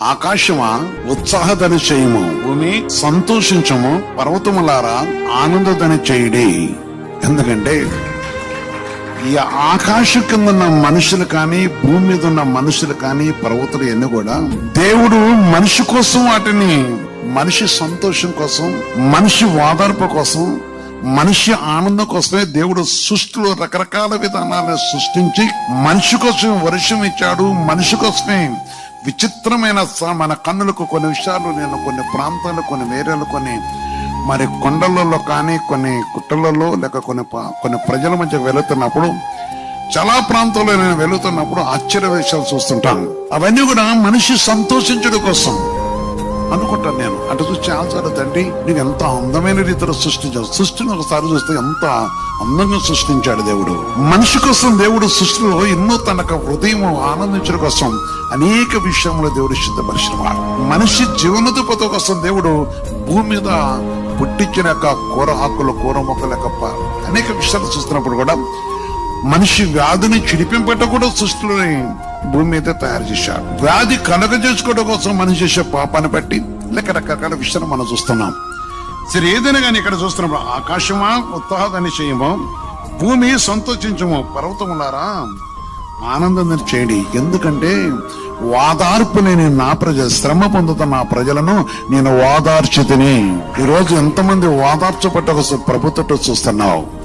ఆకాశమా ఉత్సాహదని చేయము, భూమి సంతోషించము, పర్వతములారా ఆనందదని చేయుడి. ఎందుకంటే ఈ ఆకాశం కింద ఉన్న మనుషులు కానీ, భూమి మీద ఉన్న మనుషులు కానీ, పర్వతాలు ఎన్ని కూడా దేవుడు మనిషి కోసం, వాటిని మనిషి సంతోషం కోసం, మనిషి ఓదార్పు కోసం, మనిషి ఆనందం కోసమే దేవుడు సృష్టిలో రకరకాల విధానాలను సృష్టించి మనిషి కోసం వర్షం ఇచ్చాడు. మనిషి కోసమే విచిత్రమైన మన కన్నులకు కొన్ని విషయాలు, నేను కొన్ని ప్రాంతాలు, కొన్ని వేరేలు, కొన్ని మరి కొండలలో కానీ, కొన్ని గుట్టలలో, లేక కొన్ని ప్రజల మధ్య వెళుతున్నప్పుడు, చాలా ప్రాంతాల్లో నేను వెళుతున్నప్పుడు ఆశ్చర్య విషయాలు చూస్తుంటాను. అవన్నీ కూడా మనిషి సంతోషించడం కోసం అనుకుంటాను నేను. అటు చూసి చాలాసార్లు తండ్రి నీకు ఎంత అందమైన రీతిలో సృష్టించాడు. సృష్టిని ఒకసారి చూస్తే ఎంత అందంగా సృష్టించాడు దేవుడు. మనిషి కోసం దేవుడు సృష్టిలో ఎన్నో తనకు హృదయం ఆనందించడం కోసం అనేక విషయంలో దేవుడు సిద్ధపరిచినవాడు. మనిషి జీవనోపాధి కోసం దేవుడు భూమి మీద పుట్టించిన యొక్క కూర ఆకులు, కూర మొక్కల యొక్క అనేక విషయాలు చూస్తున్నప్పుడు కూడా మనిషి వ్యాధిని చిడిపింపట కూడా సృష్టిలోని భూమి మీద తయారు చేశాడు. వ్యాధి కలగజేసుకోవడం కోసం మనిషి చేసే పాపాన్ని బట్టి లేక రకరకాల విషయాలు మనం చూస్తున్నాం. సరే, ఏదైనా కానీ ఇక్కడ చూస్తున్నప్పుడు ఆకాశమా ఉత్సాహాన్ని చేయము, భూమి సంతోషించము, పర్వతములారా ఆనందం చేయండి. ఎందుకంటే ఓదార్పు లేని నా ప్రజలు, శ్రమ పొందుతున్న నా ప్రజలను నేను ఓదార్చితిని. ఈరోజు ఎంతమంది ఓదార్చబట్ట ప్రభుత్వం చూస్తున్నావు.